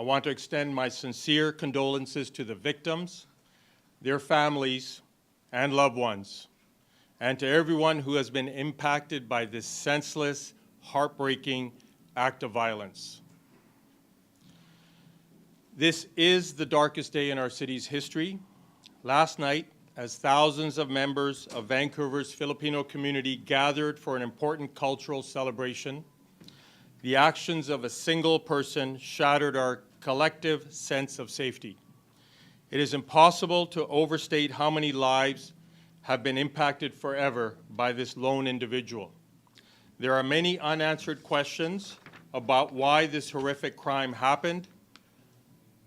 want to extend my sincere condolences to the victims, their families, and loved ones, and to everyone who has been impacted by this senseless, heartbreaking act of violence. This is the darkest day in our city's history. Last night, as thousands of members of Vancouver's Filipino community gathered for an important cultural celebration, the actions of a single person shattered our collective sense of safety. It is impossible to overstate how many lives have been impacted forever by this lone individual. There are many unanswered questions about why this horrific crime happened,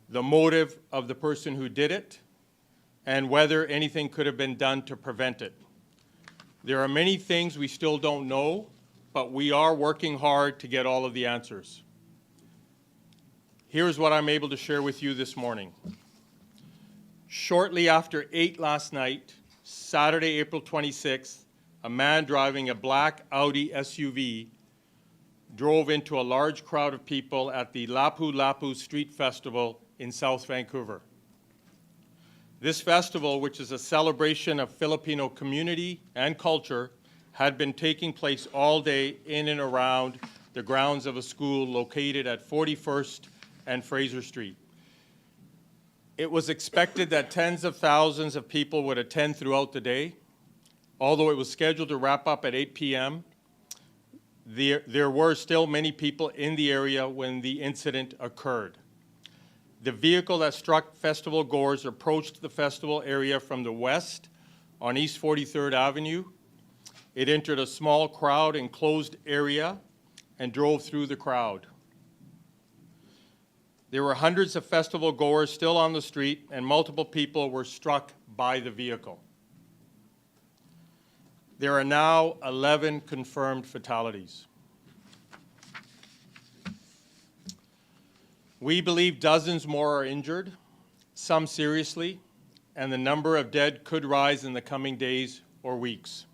the motive of the person who did it, and whether anything could have been done to prevent it. There are many things we still don't know, but we are working hard to get all of the answers. Here's what I'm able to share with you this morning. Shortly after 8 last night, Saturday, April 26th, a man driving a black Audi SUV drove into a large crowd of people at the Lapu-Lapu Street Festival in South Vancouver. This festival, which is a celebration of Filipino community and culture, had been taking place all day in and around the grounds of a school located at 41st and Fraser Street. It was expected that tens of thousands of people would attend throughout the day. Although it was scheduled to wrap up at 8 p.m., there were still many people in the area when the incident occurred. The vehicle that struck festival goers approached the festival area from the west on East 43rd Avenue. It entered a small crowd enclosed area and drove through the crowd. There were hundreds of festival goers still on the street, and multiple people were struck by the vehicle. There are now 11 confirmed fatalities. We believe dozens more are injured, some seriously, and the number of dead could rise in the coming days or weeks.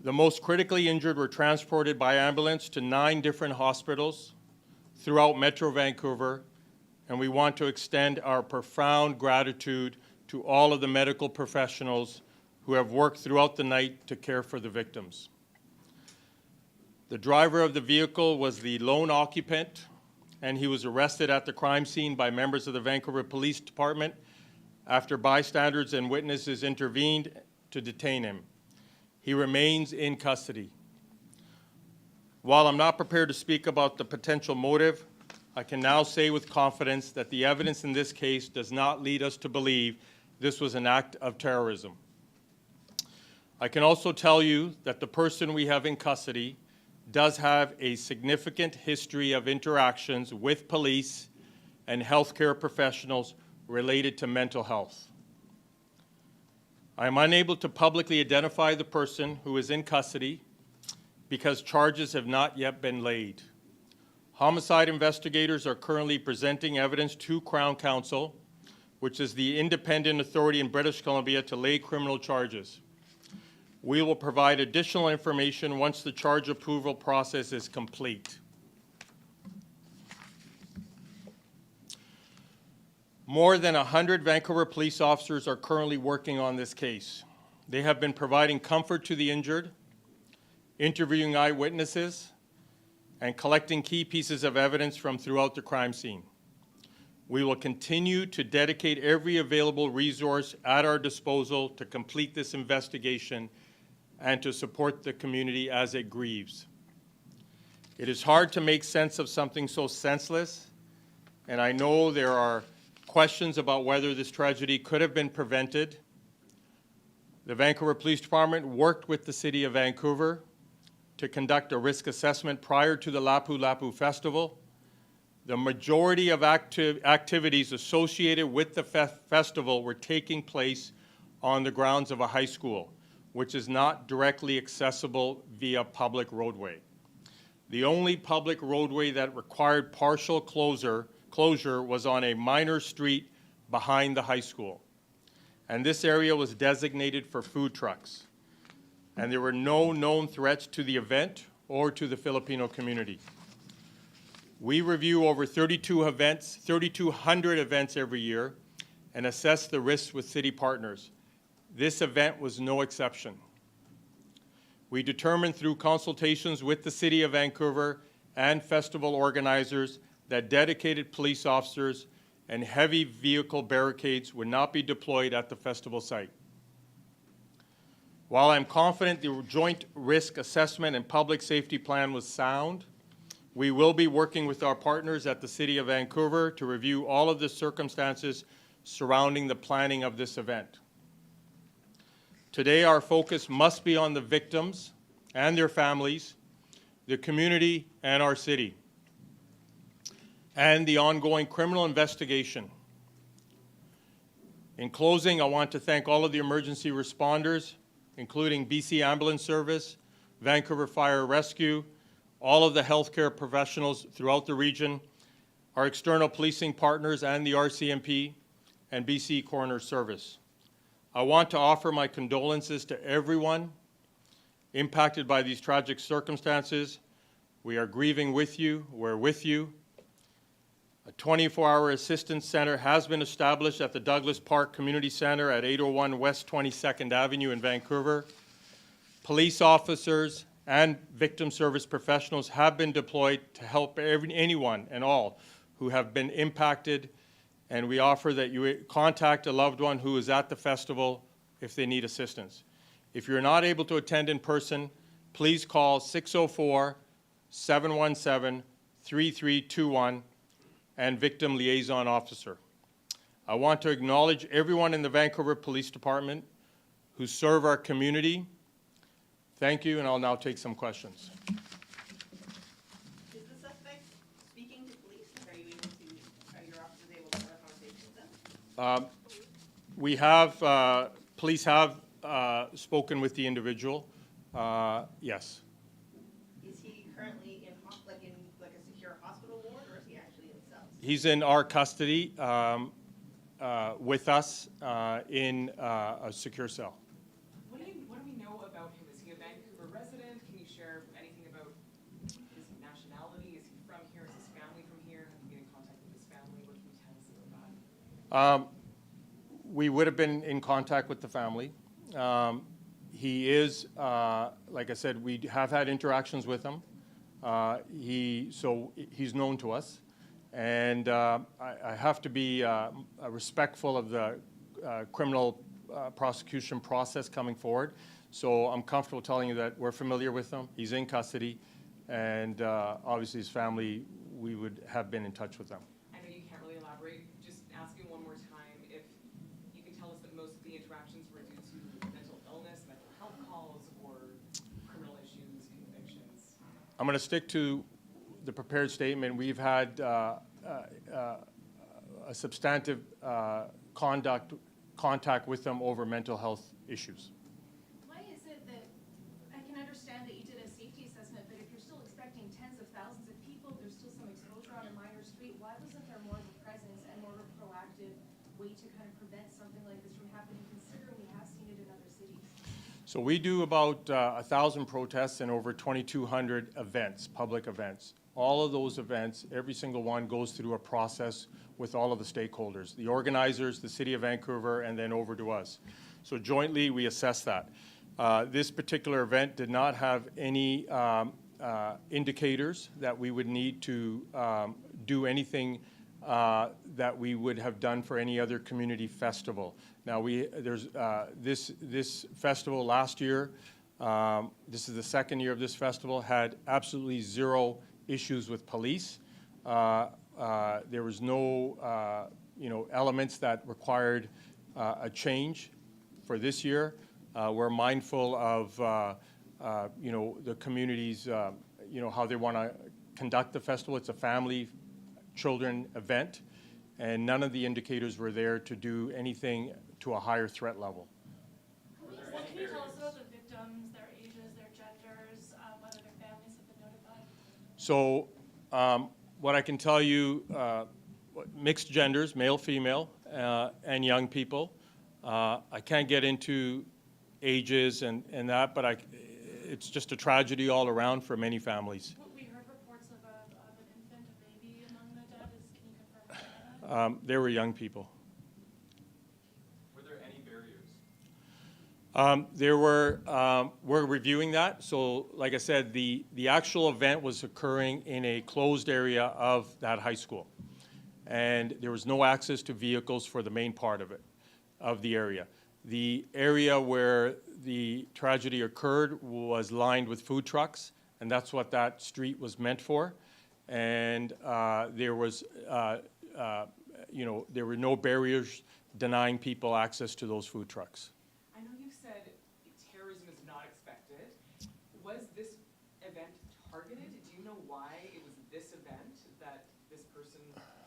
The most critically injured were transported by ambulance to 9 different hospitals throughout Metro Vancouver, and we want to extend our profound gratitude to all of the medical professionals who have worked throughout the night to care for the victims. The driver of the vehicle was the lone occupant, and he was arrested at the crime scene by members of the Vancouver Police Department after bystanders and witnesses intervened to detain him. He remains in custody. While I'm not prepared to speak about the potential motive, I can now say with confidence that the evidence in this case does not lead us to believe this was an act of terrorism. I can also tell you that the person we have in custody does have a significant history of interactions with police and healthcare professionals related to mental health. I am unable to publicly identify the person who is in custody because charges have not yet been laid. Homicide investigators are currently presenting evidence to Crown Counsel, which is the independent authority in British Columbia to lay criminal charges. We will provide additional information once the charge approval process is complete. More than 100 Vancouver police officers are currently working on this case. They have been providing comfort to the injured, interviewing eyewitnesses, and collecting key pieces of evidence from throughout the crime scene. We will continue to dedicate every available resource at our disposal to complete this investigation and to support the community as it grieves. It is hard to make sense of something so senseless, and I know there are questions about whether this tragedy could have been prevented. The Vancouver Police Department worked with the City of Vancouver to conduct a risk assessment prior to the Lapu-Lapu Festival. The majority of activities associated with the festival were taking place on the grounds of a high school, which is not directly accessible via public roadway. The only public roadway that required partial closure was on a minor street behind the high school. And this area was designated for food trucks. And there were no known threats to the event or to the Filipino community. We review over 3,200 events every year and assess the risks with city partners. This event was no exception. We determined through consultations with the City of Vancouver and festival organizers that dedicated police officers and heavy vehicle barricades would not be deployed at the festival site. While I'm confident the joint risk assessment and public safety plan was sound, we will be working with our partners at the City of Vancouver to review all of the circumstances surrounding the planning of this event. Today, our focus must be on the victims and their families, the community and our city, and the ongoing criminal investigation. In closing, I want to thank all of the emergency responders, including BC Ambulance Service, Vancouver Fire Rescue, all of the healthcare professionals throughout the region, our external policing partners and the RCMP, and BC Coroner Service. I want to offer my condolences to everyone impacted by these tragic circumstances. We are grieving with you. We're with you. A 24-hour assistance center has been established at the Douglas Park Community Center at 801 West 22nd Avenue in Vancouver. Police officers and victim service professionals have been deployed to help anyone and all who have been impacted, and we offer that you contact a loved one who is at the festival if they need assistance. If you're not able to attend in person, please call 604-717-3321 and Victim Liaison Officer. I want to acknowledge everyone in the Vancouver Police Department who serve our community. Thank you, and I'll now take some questions. Is the suspect speaking to police? Are your officers able to have a conversation with them? We have, police have spoken with the individual, yes. Is he currently in a secure hospital ward, or is he actually in cells? He's in our custody with us in a secure cell. What do we know about him? Is he a Vancouver resident? Can you share anything about his nationality? Is he from here? Is his family from here? Have you been in contact with his family? What can you tell us about that? We would have been in contact with the family. He is, like I said, we have had interactions with him. So he's known to us. And I have to be respectful of the criminal prosecution process coming forward. So I'm comfortable telling you that we're familiar with him. He's in custody. And obviously his family, we would have been in touch with them. I know you can't really elaborate. Just asking one more time if you can tell us that most of the interactions were due to mental illness, mental health calls, or criminal issues, convictions. I'm going to stick to the prepared statement. We've had a substantive contact with them over mental health issues. Why is it that, I can understand that you did a safety assessment, but if you're still expecting tens of thousands of people, there's still some exposure on a minor street, why wasn't there more of a presence and more of a proactive way to kind of prevent something like this from happening, considering we have seen it in other cities? So we do about 1,000 protests and over 2,200 events, public events. All of those events, every single one goes through a process with all of the stakeholders, the organizers, the City of Vancouver, and then over to us. So jointly, we assess that. This particular event did not have any indicators that we would need to do anything that we would have done for any other community festival. Now, this festival last year, this is the second year of this festival, had absolutely zero issues with police. There was no elements that required a change for this year. We're mindful of the community's how they want to conduct the festival. It's a family children event, and none of the indicators were there to do anything to a higher threat level. Can you tell us about the victims, their ages, their genders, whether their families have been notified? So what I can tell you, mixed genders, male, female, and young people. I can't get into ages and that, but it's just a tragedy all around for many families. We heard reports of an infant, a They were young people. Were there any barriers? We're reviewing that. So like I said, the actual event was occurring in a closed area of that high school. And there was no access to vehicles for the main part of it, of the area. The area where the tragedy occurred was lined with food trucks, and that's what that street was meant for. And there was, there were no barriers denying people access to those food trucks. I know you said terrorism is not expected. Was this event targeted? Do you know why it was this event that this person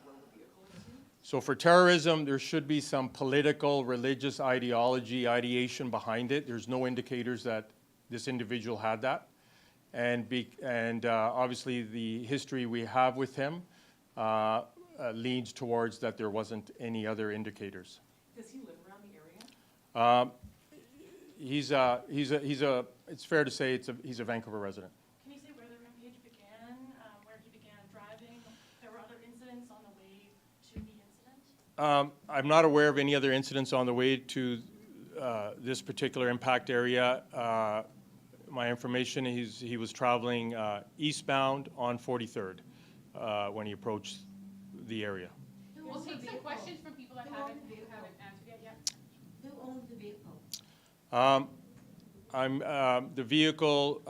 drove a vehicle into? So for terrorism, there should be some political, religious ideation behind it. There's no indicators that this individual had that. And obviously the history we have with him leans towards that there wasn't any other indicators. Does he live around the area? It's fair to say he's a Vancouver resident. Can you say where the rampage began, where he began driving? There were other incidents on the way to the incident? I'm not aware of any other incidents on the way to this particular impact area. My information, he was traveling eastbound on 43rd when he approached the area. We'll take some questions from people that haven't answered yet. Who owned the vehicle? The vehicle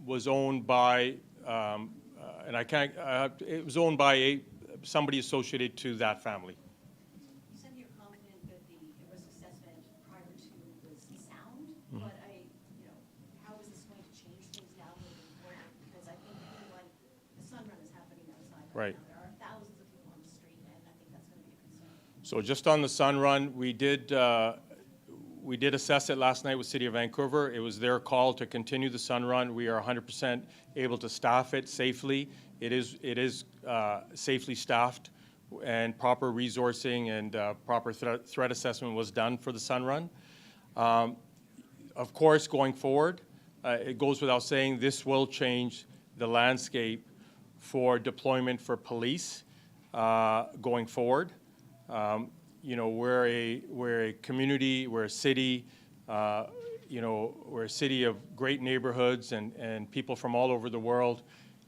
was owned by, and I can't, it was owned by somebody associated to that family. You said you're confident that the risk assessment prior to was sound, but how is this going to change things now moving forward? Because I think the sun run is happening outside Right. now. There are thousands of people on the street, and I think that's going to be a concern. So just on the Sun Run, we did assess it last night with City of Vancouver. It was their call to continue the Sun Run. We are 100% able to staff it safely. It is safely staffed, and proper resourcing and proper threat assessment was done for the Sun Run. Of course, going forward, it goes without saying this will change the landscape for deployment for police going forward. We're a community, we're a city, we're a city of great neighborhoods and people from all over the world.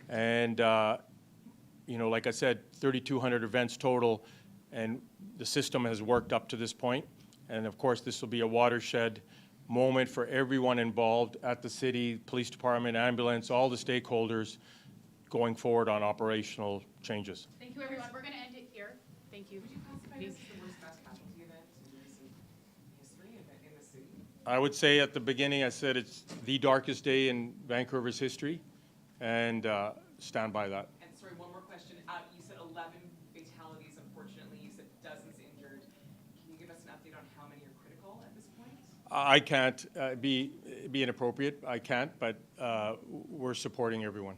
And, like I said, 3,200 events total, and the system has worked up to this point. And of course, this will be a watershed moment for everyone involved at the city, police department, ambulance, all the stakeholders going forward on operational changes. Thank you, everyone. We're going to end it here. Thank you. Would you classify this as the worst mass casualty event in recent history in the city? I would say at the beginning, I said it's the darkest day in Vancouver's history, and stand by that. And sorry, one more question. You said 11 fatalities, unfortunately. You said dozens injured. Can you give us an update on how many are critical at this point? I can't be inappropriate. I can't, but we're supporting everyone.